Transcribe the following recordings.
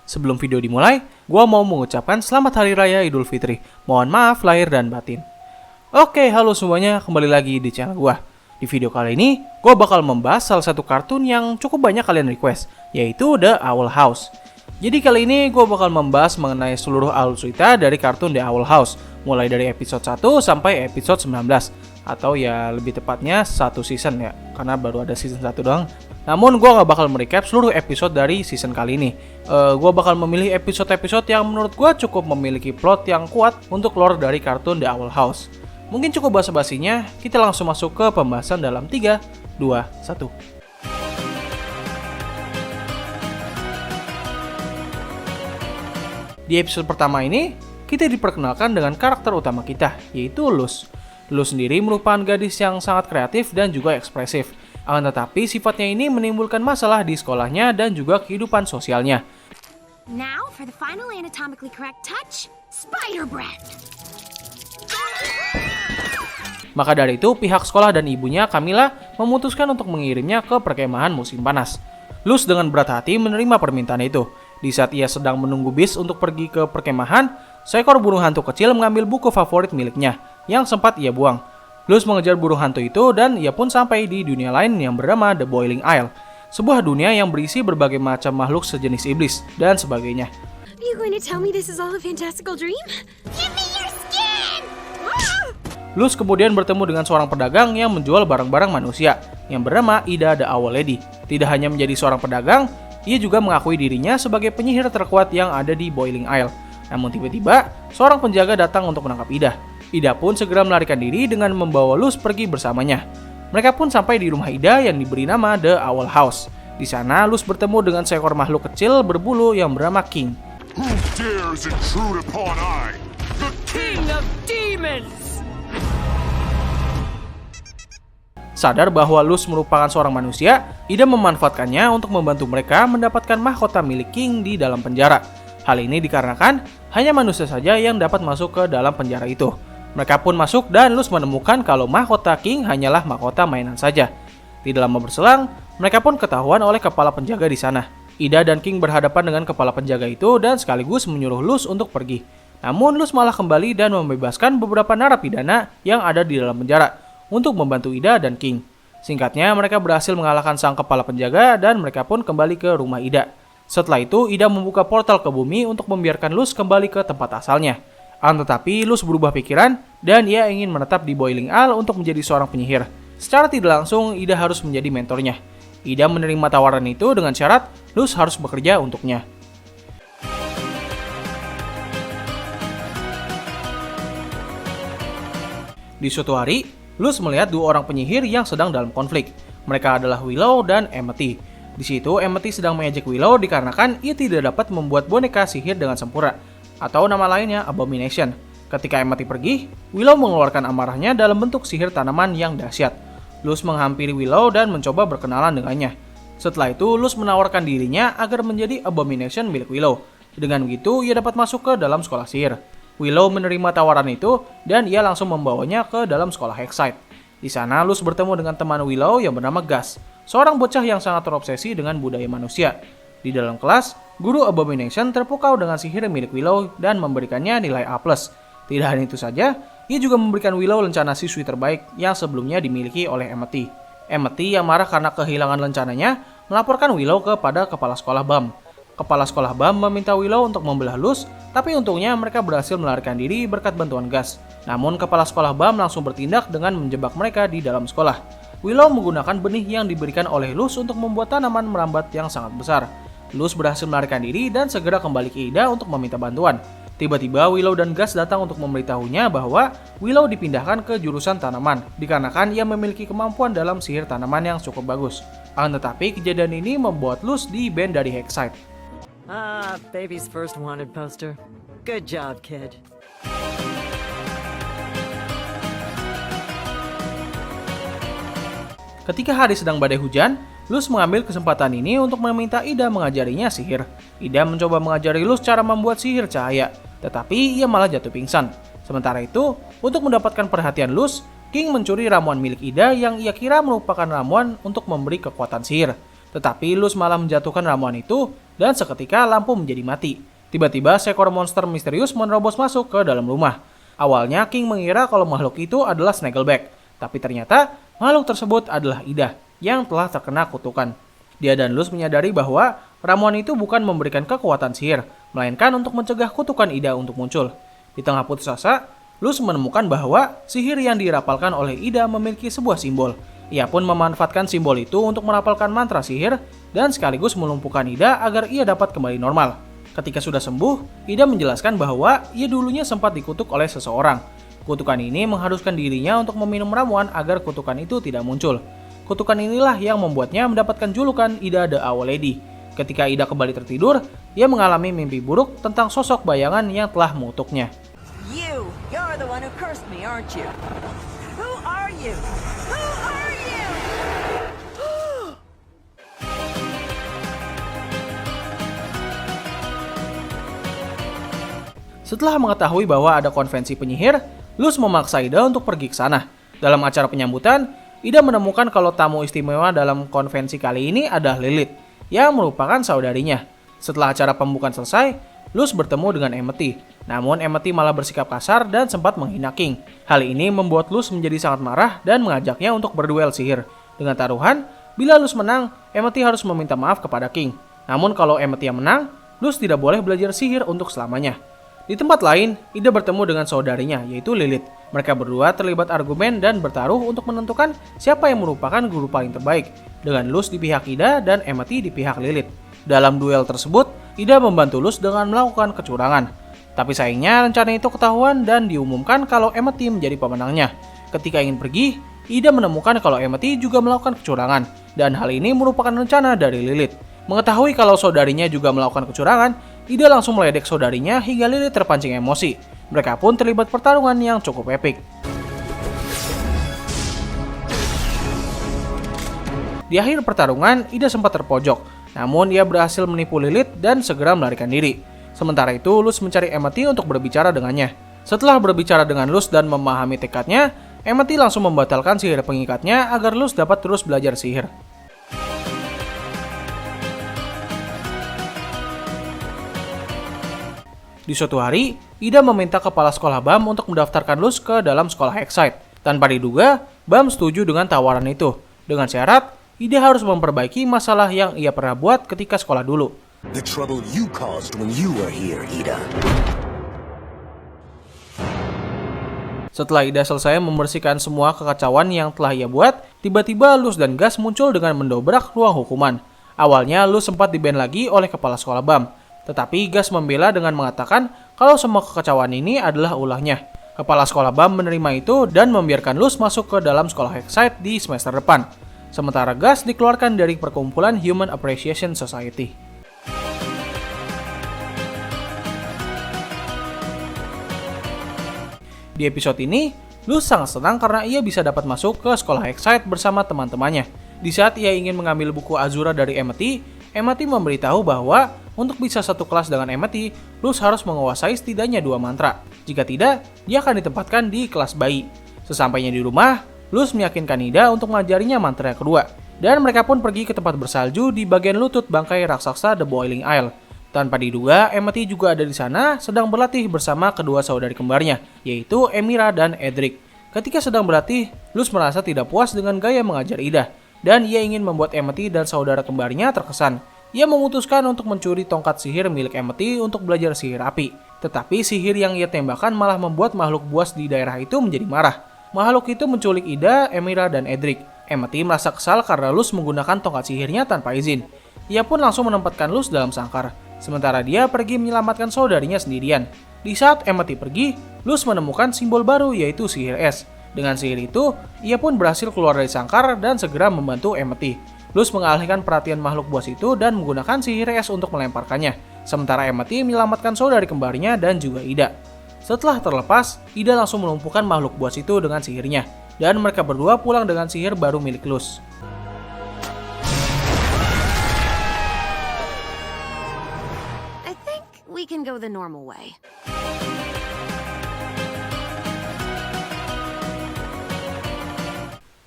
Sebelum video dimulai, gua mau mengucapkan selamat Hari Raya Idul Fitri. Mohon maaf lahir dan batin. Oke, halo semuanya, kembali lagi di channel gua. Di video kali ini, gua bakal membahas salah satu kartun yang cukup banyak kalian request, yaitu The Owl House. Jadi kali ini gua bakal membahas mengenai seluruh alur cerita dari kartun The Owl House, mulai dari episode 1 sampai episode 19. Atau ya lebih tepatnya satu season ya, karena baru ada season 1 doang. Namun gue gak bakal merecap seluruh episode dari season kali ini. Gue bakal memilih episode-episode yang menurut gue cukup memiliki plot yang kuat untuk lore dari kartun The Owl House. Mungkin cukup basa-basinya, kita langsung masuk ke pembahasan dalam 3, 2, 1. Di episode pertama ini, kita diperkenalkan dengan karakter utama kita, yaitu Luz. Luz sendiri merupakan gadis yang sangat kreatif dan juga ekspresif. Akan tetapi sifatnya ini menimbulkan masalah di sekolahnya dan juga kehidupan sosialnya. Now for the final anatomically correct touch, spider breath. Maka dari itu, pihak sekolah dan ibunya, Camilla, memutuskan untuk mengirimnya ke perkemahan musim panas. Luz dengan berat hati menerima permintaan itu. Di saat ia sedang menunggu bis untuk pergi ke perkemahan, seekor burung hantu kecil mengambil buku favorit miliknya yang sempat ia buang. Luz mengejar burung hantu itu dan ia pun sampai di dunia lain yang bernama The Boiling Isle, sebuah dunia yang berisi berbagai macam makhluk sejenis iblis dan sebagainya. Are you going to tell me this is all a fantastical dream? Give me your skin! Luz kemudian bertemu dengan seorang pedagang yang menjual barang-barang manusia yang bernama Ida the Owl Lady. Tidak hanya menjadi seorang pedagang, ia juga mengakui dirinya sebagai penyihir terkuat yang ada di Boiling Isle. Namun tiba-tiba, seorang penjaga datang untuk menangkap Ida. Ida pun segera melarikan diri dengan membawa Luz pergi bersamanya. Mereka pun sampai di rumah Ida yang diberi nama The Owl House. Di sana, Luz bertemu dengan seekor makhluk kecil berbulu yang bernama King. Who dares intrude upon I, the King of Demons? Sadar bahwa Luz merupakan seorang manusia, Ida memanfaatkannya untuk membantu mereka mendapatkan mahkota milik King di dalam penjara. Hal ini dikarenakan hanya manusia saja yang dapat masuk ke dalam penjara itu. Mereka pun masuk dan Luz menemukan kalau mahkota King hanyalah mahkota mainan saja. Tidak lama berselang, mereka pun ketahuan oleh kepala penjaga di sana. Ida dan King berhadapan dengan kepala penjaga itu dan sekaligus menyuruh Luz untuk pergi. Namun Luz malah kembali dan membebaskan beberapa narapidana yang ada di dalam penjara untuk membantu Ida dan King. Singkatnya, mereka berhasil mengalahkan sang kepala penjaga dan mereka pun kembali ke rumah Ida. Setelah itu, Ida membuka portal ke bumi untuk membiarkan Luz kembali ke tempat asalnya. Tetapi Luz berubah pikiran dan ia ingin menetap di Boiling Isle untuk menjadi seorang penyihir. Secara tidak langsung, Ida harus menjadi mentornya. Ida menerima tawaran itu dengan syarat Luz harus bekerja untuknya. Di suatu hari, Luz melihat dua orang penyihir yang sedang dalam konflik. Mereka adalah Willow dan Amity. Di situ, Amity sedang mengejek Willow dikarenakan ia tidak dapat membuat boneka sihir dengan sempurna, atau nama lainnya Abomination. Ketika Amity pergi, Willow mengeluarkan amarahnya dalam bentuk sihir tanaman yang dahsyat. Luz menghampiri Willow dan mencoba berkenalan dengannya. Setelah itu, Luz menawarkan dirinya agar menjadi Abomination milik Willow. Dengan begitu, ia dapat masuk ke dalam sekolah sihir. Willow menerima tawaran itu dan ia langsung membawanya ke dalam sekolah Hexside. Di sana, Luz bertemu dengan teman Willow yang bernama Gus, seorang bocah yang sangat terobsesi dengan budaya manusia. Di dalam kelas, guru Abomination terpukau dengan sihir milik Willow dan memberikannya nilai A+. Tidak hanya itu saja, ia juga memberikan Willow lencana siswi terbaik yang sebelumnya dimiliki oleh Amity. Amity yang marah karena kehilangan lencananya, melaporkan Willow kepada kepala sekolah BAM. Kepala sekolah BAM meminta Willow untuk membelah Luz, tapi untungnya mereka berhasil melarikan diri berkat bantuan Gus. Namun kepala sekolah BAM langsung bertindak dengan menjebak mereka di dalam sekolah. Willow menggunakan benih yang diberikan oleh Luz untuk membuat tanaman merambat yang sangat besar. Luz berhasil melarikan diri dan segera kembali ke Ida untuk meminta bantuan. Tiba-tiba Willow dan Gus datang untuk memberitahunya bahwa Willow dipindahkan ke jurusan tanaman dikarenakan ia memiliki kemampuan dalam sihir tanaman yang cukup bagus. Tetapi kejadian ini membuat Luz di-ban dari Hexside. Baby's first wanted poster. Good job, kid. Ketika hari sedang badai hujan, Luz mengambil kesempatan ini untuk meminta Ida mengajarinya sihir. Ida mencoba mengajari Luz cara membuat sihir cahaya, tetapi ia malah jatuh pingsan. Sementara itu, untuk mendapatkan perhatian Luz, King mencuri ramuan milik Ida yang ia kira merupakan ramuan untuk memberi kekuatan sihir. Tetapi Luz malah menjatuhkan ramuan itu dan seketika lampu menjadi mati. Tiba-tiba seekor monster misterius menerobos masuk ke dalam rumah. Awalnya King mengira kalau makhluk itu adalah Snaggleback, tapi ternyata makhluk tersebut adalah Ida yang telah terkena kutukan. Dia dan Luz menyadari bahwa ramuan itu bukan memberikan kekuatan sihir, melainkan untuk mencegah kutukan Ida untuk muncul. Di tengah putus asa, Luz menemukan bahwa sihir yang dirapalkan oleh Ida memiliki sebuah simbol. Ia pun memanfaatkan simbol itu untuk merapalkan mantra sihir dan sekaligus melumpuhkan Ida agar ia dapat kembali normal. Ketika sudah sembuh, Ida menjelaskan bahwa ia dulunya sempat dikutuk oleh seseorang. Kutukan ini mengharuskan dirinya untuk meminum ramuan agar kutukan itu tidak muncul. Kutukan inilah yang membuatnya mendapatkan julukan Ida the Owl Lady. Ketika Ida kembali tertidur, ia mengalami mimpi buruk tentang sosok bayangan yang telah mengutuknya. You're the one who cursed me, aren't you? Who are you? Who are you? Setelah mengetahui bahwa ada konvensi penyihir, Luz memaksa Ida untuk pergi ke sana. Dalam acara penyambutan, Ida menemukan kalau tamu istimewa dalam konvensi kali ini adalah Lilith, yang merupakan saudarinya. Setelah acara pembukaan selesai, Luz bertemu dengan Amity. Namun Amity malah bersikap kasar dan sempat menghina King. Hal ini membuat Luz menjadi sangat marah dan mengajaknya untuk berduel sihir. Dengan taruhan, bila Luz menang, Amity harus meminta maaf kepada King. Namun kalau Amity yang menang, Luz tidak boleh belajar sihir untuk selamanya. Di tempat lain, Ida bertemu dengan saudarinya, yaitu Lilith. Mereka berdua terlibat argumen dan bertaruh untuk menentukan siapa yang merupakan guru paling terbaik, dengan Luz di pihak Ida dan Amity di pihak Lilith. Dalam duel tersebut, Ida membantu Luz dengan melakukan kecurangan. Tapi sayangnya rencana itu ketahuan dan diumumkan kalau Amity menjadi pemenangnya. Ketika ingin pergi, Ida menemukan kalau Amity juga melakukan kecurangan, dan hal ini merupakan rencana dari Lilith. Mengetahui kalau saudarinya juga melakukan kecurangan, Ida langsung meledek saudarinya hingga Lilith terpancing emosi. Mereka pun terlibat pertarungan yang cukup epik. Di akhir pertarungan, Ida sempat terpojok. Namun ia berhasil menipu Lilith dan segera melarikan diri. Sementara itu, Luz mencari Amity untuk berbicara dengannya. Setelah berbicara dengan Luz dan memahami tekadnya, Amity langsung membatalkan sihir pengikatnya agar Luz dapat terus belajar sihir. Di suatu hari, Ida meminta kepala sekolah BAM untuk mendaftarkan Luz ke dalam sekolah Excite. Tanpa diduga, BAM setuju dengan tawaran itu. Dengan syarat, Ida harus memperbaiki masalah yang ia pernah buat ketika sekolah dulu. The trouble you caused when you were here, Ida. Setelah Ida selesai membersihkan semua kekacauan yang telah ia buat, tiba-tiba Luz dan Gas muncul dengan mendobrak ruang hukuman. Awalnya Luz sempat di-ban lagi oleh kepala sekolah BAM. Tetapi Gas membela dengan mengatakan kalau semua kekacauan ini adalah ulahnya. Kepala sekolah BAM menerima itu dan membiarkan Luz masuk ke dalam sekolah Excite di semester depan. Sementara Gas dikeluarkan dari perkumpulan Human Appreciation Society. Di episode ini, Luz sangat senang karena ia bisa dapat masuk ke sekolah Excite bersama teman-temannya. Di saat ia ingin mengambil buku Azura dari Amity, Amity memberitahu bahwa untuk bisa satu kelas dengan Amity, Luz harus menguasai setidaknya 2 mantra. Jika tidak, dia akan ditempatkan di kelas bayi. Sesampainya di rumah, Luz meyakinkan Ida untuk mengajarinya mantra yang kedua. Dan mereka pun pergi ke tempat bersalju di bagian lutut bangkai raksasa The Boiling Isle. Tanpa diduga, Amity juga ada di sana sedang berlatih bersama kedua saudari kembarnya, yaitu Emira dan Edric. Ketika sedang berlatih, Luz merasa tidak puas dengan gaya mengajar Ida, dan ia ingin membuat Amity dan saudara kembarnya terkesan. Ia memutuskan untuk mencuri tongkat sihir milik Amity untuk belajar sihir api. Tetapi sihir yang ia tembakkan malah membuat makhluk buas di daerah itu menjadi marah. Makhluk itu menculik Ida, Emira, dan Edric. Amity merasa kesal karena Luz menggunakan tongkat sihirnya tanpa izin. Ia pun langsung menempatkan Luz dalam sangkar. Sementara dia pergi menyelamatkan saudarinya sendirian. Di saat Amity pergi, Luz menemukan simbol baru yaitu sihir es. Dengan sihir itu, ia pun berhasil keluar dari sangkar dan segera membantu Amity. Luz mengalihkan perhatian makhluk buas itu dan menggunakan sihir es untuk melemparkannya. Sementara Amity menyelamatkan saudari kembarnya dan juga Ida. Setelah terlepas, Ida langsung melumpuhkan makhluk buas itu dengan sihirnya. Dan mereka berdua pulang dengan sihir baru milik Luz. I think we can go the normal way.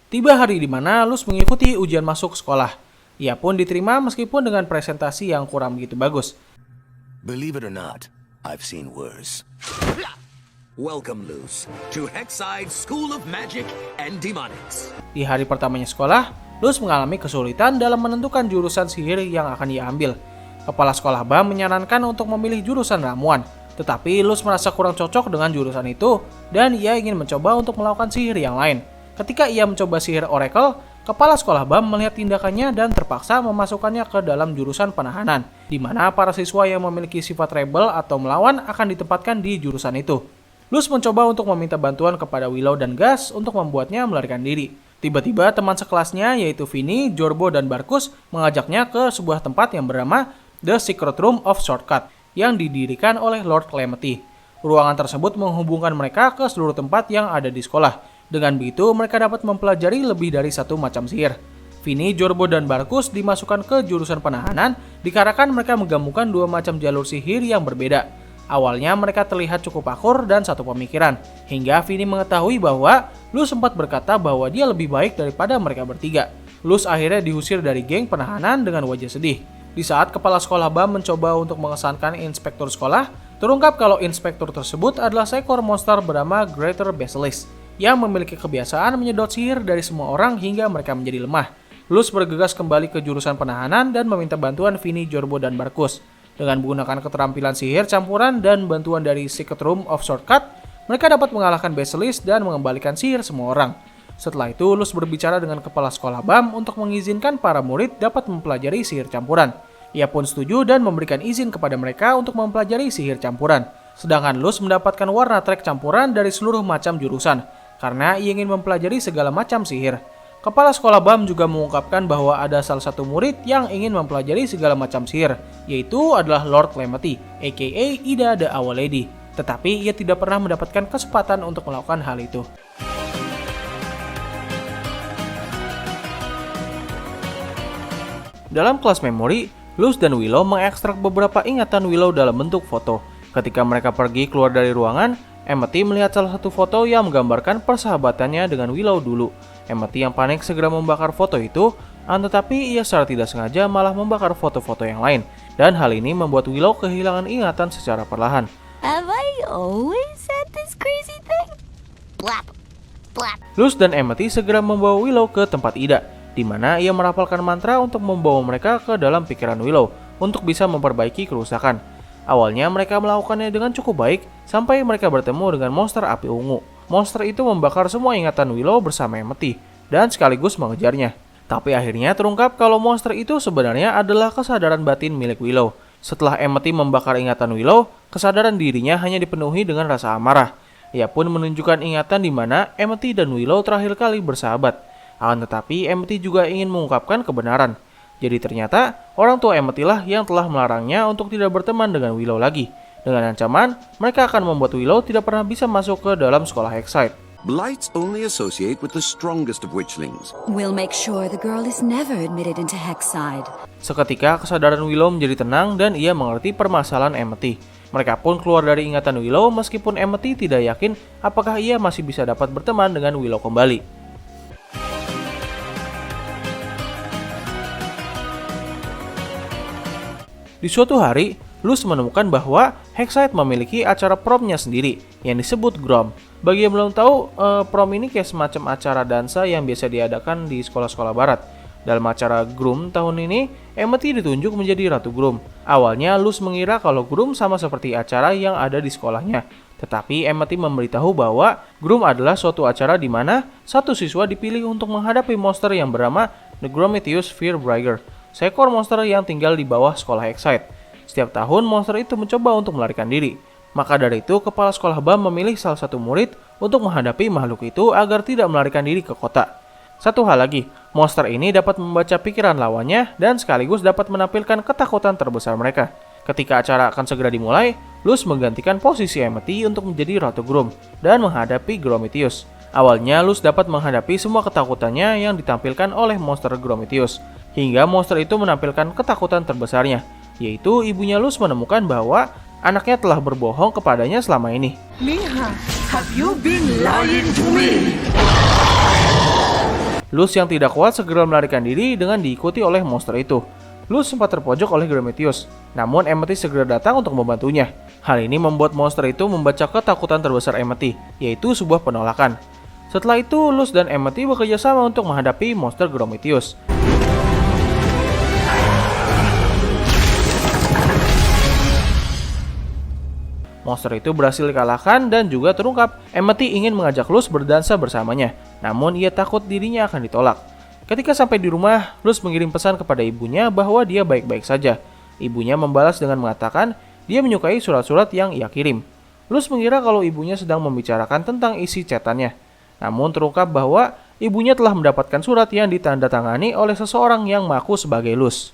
Tiba hari di mana Luz mengikuti ujian masuk sekolah. Ia pun diterima meskipun dengan presentasi yang kurang begitu bagus. Believe it or not, I've seen worse. Welcome, Luz, to Hexside School of Magic and Demonics. Di hari pertamanya sekolah, Luz mengalami kesulitan dalam menentukan jurusan sihir yang akan ia ambil. Kepala sekolah BAM menyarankan untuk memilih jurusan ramuan, tetapi Luz merasa kurang cocok dengan jurusan itu dan ia ingin mencoba untuk melakukan sihir yang lain. Ketika ia mencoba sihir Oracle, kepala sekolah BAM melihat tindakannya dan terpaksa memasukkannya ke dalam jurusan penahanan, di mana para siswa yang memiliki sifat rebel atau melawan akan ditempatkan di jurusan itu. Luz mencoba untuk meminta bantuan kepada Willow dan Gus untuk membuatnya melarikan diri. Tiba-tiba teman sekelasnya yaitu Vinny, Jorbo, dan Barkus mengajaknya ke sebuah tempat yang bernama The Secret Room of Shortcut yang didirikan oleh Lord Calamity. Ruangan tersebut menghubungkan mereka ke seluruh tempat yang ada di sekolah. Dengan begitu, mereka dapat mempelajari lebih dari satu macam sihir. Vinny, Jorbo, dan Barkus dimasukkan ke jurusan penahanan dikarenakan mereka menggabungkan dua macam jalur sihir yang berbeda. Awalnya mereka terlihat cukup akur dan satu pemikiran, hingga Vinny mengetahui bahwa Luz sempat berkata bahwa dia lebih baik daripada mereka bertiga. Luz akhirnya diusir dari geng penahanan dengan wajah sedih. Di saat kepala sekolah BAM mencoba untuk mengesankan inspektur sekolah, terungkap kalau inspektur tersebut adalah seekor monster bernama Greater Basilisk yang memiliki kebiasaan menyedot sihir dari semua orang hingga mereka menjadi lemah. Luz bergegas kembali ke jurusan penahanan dan meminta bantuan Vinny, Jorbo, dan Barkus. Dengan menggunakan keterampilan sihir campuran dan bantuan dari Secret Room of Shortcut, mereka dapat mengalahkan Basilisk dan mengembalikan sihir semua orang. Setelah itu, Luz berbicara dengan kepala sekolah BAM untuk mengizinkan para murid dapat mempelajari sihir campuran. Ia pun setuju dan memberikan izin kepada mereka untuk mempelajari sihir campuran. Sedangkan Luz mendapatkan warna trek campuran dari seluruh macam jurusan, karena ia ingin mempelajari segala macam sihir. Kepala sekolah BAM juga mengungkapkan bahwa ada salah satu murid yang ingin mempelajari segala macam sihir, yaitu adalah Lord Calamity, aka Ida the Owl Lady. Tetapi ia tidak pernah mendapatkan kesempatan untuk melakukan hal itu. Dalam kelas memori, Luz dan Willow mengekstrak beberapa ingatan Willow dalam bentuk foto. Ketika mereka pergi keluar dari ruangan, Amity melihat salah satu foto yang menggambarkan persahabatannya dengan Willow dulu. Amity yang panik segera membakar foto itu, tetapi ia secara tidak sengaja malah membakar foto-foto yang lain. Dan hal ini membuat Willow kehilangan ingatan secara perlahan. Have I always said this crazy thing? Blap, blap. Luz dan Amity segera membawa Willow ke tempat Ida, di mana ia merapalkan mantra untuk membawa mereka ke dalam pikiran Willow untuk bisa memperbaiki kerusakan. Awalnya mereka melakukannya dengan cukup baik sampai mereka bertemu dengan monster api ungu. Monster itu membakar semua ingatan Willow bersama Amity dan sekaligus mengejarnya. Tapi akhirnya terungkap kalau monster itu sebenarnya adalah kesadaran batin milik Willow. Setelah Amity membakar ingatan Willow, kesadaran dirinya hanya dipenuhi dengan rasa amarah. Ia pun menunjukkan ingatan di mana Amity dan Willow terakhir kali bersahabat. Tetapi Amity juga ingin mengungkapkan kebenaran. Jadi ternyata orang tua Amity lah yang telah melarangnya untuk tidak berteman dengan Willow lagi. Dengan ancaman, mereka akan membuat Willow tidak pernah bisa masuk ke dalam sekolah Hexside. Blights only associate with the strongest of witchlings. We'll make sure the girl is never admitted into Hexside. Seketika kesadaran Willow menjadi tenang dan ia mengerti permasalahan Amity. Mereka pun keluar dari ingatan Willow meskipun Amity tidak yakin apakah ia masih bisa dapat berteman dengan Willow kembali. Di suatu hari, Luz menemukan bahwa Hexside memiliki acara promnya sendiri yang disebut Grom. Bagi yang belum tahu, prom ini kayak semacam acara dansa yang biasa diadakan di sekolah-sekolah barat. Dalam acara Groom tahun ini, Amity ditunjuk menjadi Ratu Groom. Awalnya Luz mengira kalau Groom sama seperti acara yang ada di sekolahnya. Tetapi Amity memberitahu bahwa Groom adalah suatu acara di mana satu siswa dipilih untuk menghadapi monster yang bernama The Gromitius Fearbringer, seekor monster yang tinggal di bawah sekolah Hexside. Setiap tahun monster itu mencoba untuk melarikan diri. Maka dari itu kepala sekolah BAM memilih salah satu murid untuk menghadapi makhluk itu agar tidak melarikan diri ke kota. Satu hal lagi, monster ini dapat membaca pikiran lawannya dan sekaligus dapat menampilkan ketakutan terbesar mereka. Ketika acara akan segera dimulai, Luz menggantikan posisi Amity untuk menjadi Ratu Grom dan menghadapi Gromitius. Awalnya Luz dapat menghadapi semua ketakutannya yang ditampilkan oleh monster Gromitius, hingga monster itu menampilkan ketakutan terbesarnya, yaitu ibunya Luz menemukan bahwa anaknya telah berbohong kepadanya selama ini. Mija, have you been lying to me? Luz yang tidak kuat segera melarikan diri dengan diikuti oleh monster itu. Luz sempat terpojok oleh Gramitius, namun Amethyst segera datang untuk membantunya. Hal ini membuat monster itu membaca ketakutan terbesar Amethyst, yaitu sebuah penolakan. Setelah itu, Luz dan Amethyst bekerja sama untuk menghadapi monster Gramitius. Monster itu berhasil dikalahkan dan juga terungkap Amethyst ingin mengajak Luz berdansa bersamanya, namun ia takut dirinya akan ditolak. Ketika sampai di rumah, Luz mengirim pesan kepada ibunya bahwa dia baik-baik saja. Ibunya membalas dengan mengatakan dia menyukai surat-surat yang ia kirim. Luz mengira kalau ibunya sedang membicarakan tentang isi chatannya. Namun terungkap bahwa ibunya telah mendapatkan surat yang ditandatangani oleh seseorang yang mengaku sebagai Luz.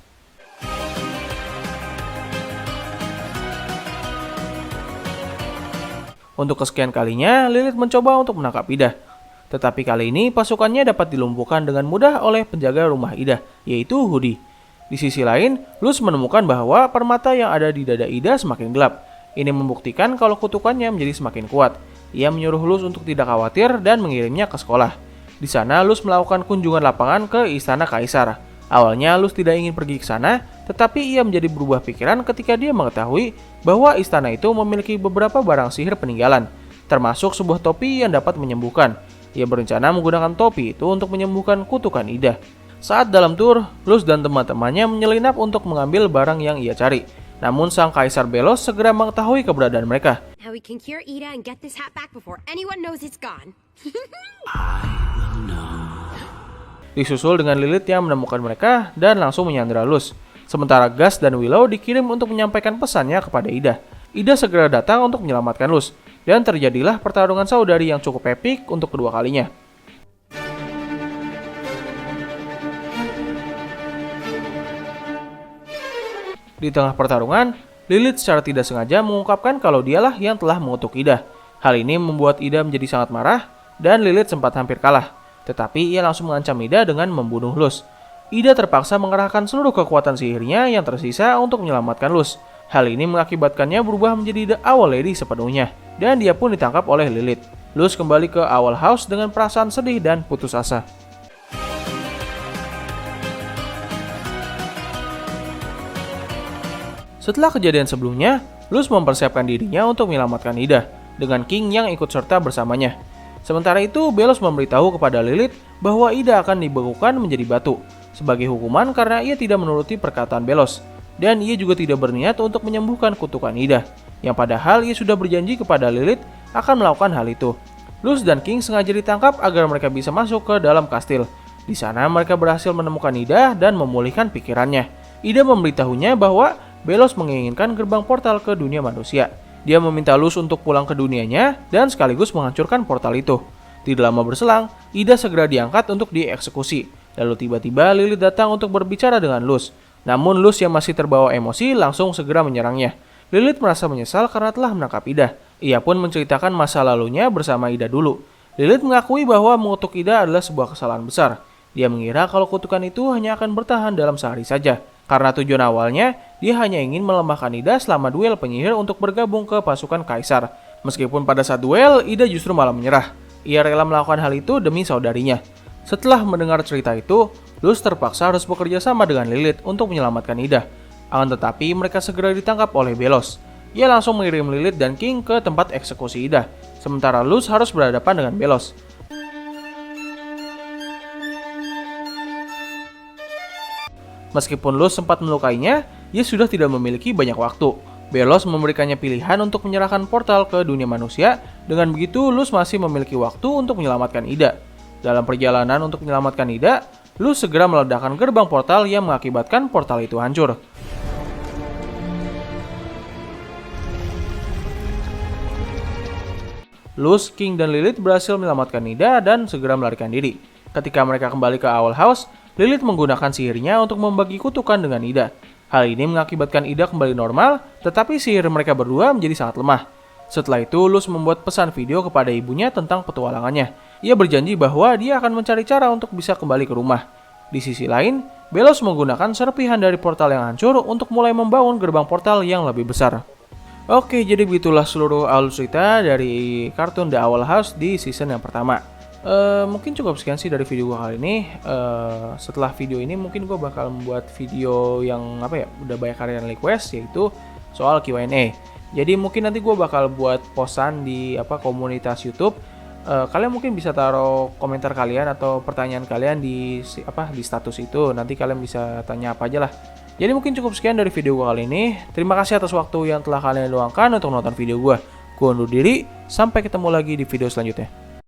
Untuk kesekian kalinya, Lilith mencoba untuk menangkap Ida. Tetapi kali ini pasukannya dapat dilumpuhkan dengan mudah oleh penjaga rumah Ida, yaitu Hoodie. Di sisi lain, Luz menemukan bahwa permata yang ada di dada Ida semakin gelap. Ini membuktikan kalau kutukannya menjadi semakin kuat. Ia menyuruh Luz untuk tidak khawatir dan mengirimnya ke sekolah. Di sana, Luz melakukan kunjungan lapangan ke Istana Kaisar. Awalnya Luz tidak ingin pergi ke sana, tetapi ia menjadi berubah pikiran ketika dia mengetahui bahwa istana itu memiliki beberapa barang sihir peninggalan, termasuk sebuah topi yang dapat menyembuhkan. Ia berencana menggunakan topi itu untuk menyembuhkan kutukan Ida. Saat dalam tur, Luz dan teman-temannya menyelinap untuk mengambil barang yang ia cari. Namun sang Kaisar Belos segera mengetahui keberadaan mereka. Now we can cure Ida and get this hat back before anyone knows it's gone. Disusul dengan Lilith yang menemukan mereka dan langsung menyandera Luz. Sementara Gus dan Willow dikirim untuk menyampaikan pesannya kepada Ida. Ida segera datang untuk menyelamatkan Luz, dan terjadilah pertarungan saudari yang cukup epik untuk kedua kalinya. Di tengah pertarungan, Lilith secara tidak sengaja mengungkapkan kalau dialah yang telah mengutuk Ida. Hal ini membuat Ida menjadi sangat marah, dan Lilith sempat hampir kalah. Tetapi ia langsung mengancam Ida dengan membunuh Luz. Ida terpaksa mengerahkan seluruh kekuatan sihirnya yang tersisa untuk menyelamatkan Luz. Hal ini mengakibatkannya berubah menjadi The Owl Lady sepenuhnya, dan dia pun ditangkap oleh Lilith. Luz kembali ke Owl House dengan perasaan sedih dan putus asa. Setelah kejadian sebelumnya, Luz mempersiapkan dirinya untuk menyelamatkan Ida, dengan King yang ikut serta bersamanya. Sementara itu, Belos memberitahu kepada Lilith bahwa Ida akan dibekukan menjadi batu, sebagai hukuman karena ia tidak menuruti perkataan Belos. Dan ia juga tidak berniat untuk menyembuhkan kutukan Ida, yang padahal ia sudah berjanji kepada Lilith akan melakukan hal itu. Luz dan King sengaja ditangkap agar mereka bisa masuk ke dalam kastil. Di sana mereka berhasil menemukan Ida dan memulihkan pikirannya. Ida memberitahunya bahwa Belos menginginkan gerbang portal ke dunia manusia. Dia meminta Luz untuk pulang ke dunianya dan sekaligus menghancurkan portal itu. Tidak lama berselang, Ida segera diangkat untuk dieksekusi. Lalu tiba-tiba Lilith datang untuk berbicara dengan Luz. Namun Luz yang masih terbawa emosi langsung segera menyerangnya. Lilith merasa menyesal karena telah menangkap Ida. Ia pun menceritakan masa lalunya bersama Ida dulu. Lilith mengakui bahwa mengutuk Ida adalah sebuah kesalahan besar. Dia mengira kalau kutukan itu hanya akan bertahan dalam sehari saja. Karena tujuan awalnya, dia hanya ingin melemahkan Ida selama duel penyihir untuk bergabung ke pasukan Kaisar. Meskipun pada saat duel, Ida justru malah menyerah. Ia rela melakukan hal itu demi saudarinya. Setelah mendengar cerita itu, Luz terpaksa harus bekerja sama dengan Lilith untuk menyelamatkan Ida. Akan tetapi, mereka segera ditangkap oleh Belos. Ia langsung mengirim Lilith dan King ke tempat eksekusi Ida. Sementara Luz harus berhadapan dengan Belos. Meskipun Luz sempat melukainya, ia sudah tidak memiliki banyak waktu. Belos memberikannya pilihan untuk menyerahkan portal ke dunia manusia. Dengan begitu, Luz masih memiliki waktu untuk menyelamatkan Ida. Dalam perjalanan untuk menyelamatkan Ida, Luz segera meledakkan gerbang portal yang mengakibatkan portal itu hancur. Luz, King, dan Lilith berhasil menyelamatkan Ida dan segera melarikan diri. Ketika mereka kembali ke Owl House, Lilith menggunakan sihirnya untuk membagi kutukan dengan Ida. Hal ini mengakibatkan Ida kembali normal, tetapi sihir mereka berdua menjadi sangat lemah. Setelah itu, Luz membuat pesan video kepada ibunya tentang petualangannya. Ia berjanji bahwa dia akan mencari cara untuk bisa kembali ke rumah. Di sisi lain, Belos menggunakan serpihan dari portal yang hancur untuk mulai membangun gerbang portal yang lebih besar. Oke, jadi begitulah seluruh alur cerita dari kartun The Owl House di season yang pertama. Mungkin cukup sekian sih dari video gue kali ini. Setelah video ini mungkin gue bakal membuat video yang udah banyak kalian request, yaitu soal Q&A. Jadi mungkin nanti gue bakal buat posan di komunitas YouTube. Kalian mungkin bisa taruh komentar kalian atau pertanyaan kalian di status itu. Nanti kalian bisa tanya apa aja lah. Jadi mungkin cukup sekian dari video gue kali ini. Terima kasih atas waktu yang telah kalian luangkan untuk nonton video gue. Gue undur diri, sampai ketemu lagi di video selanjutnya.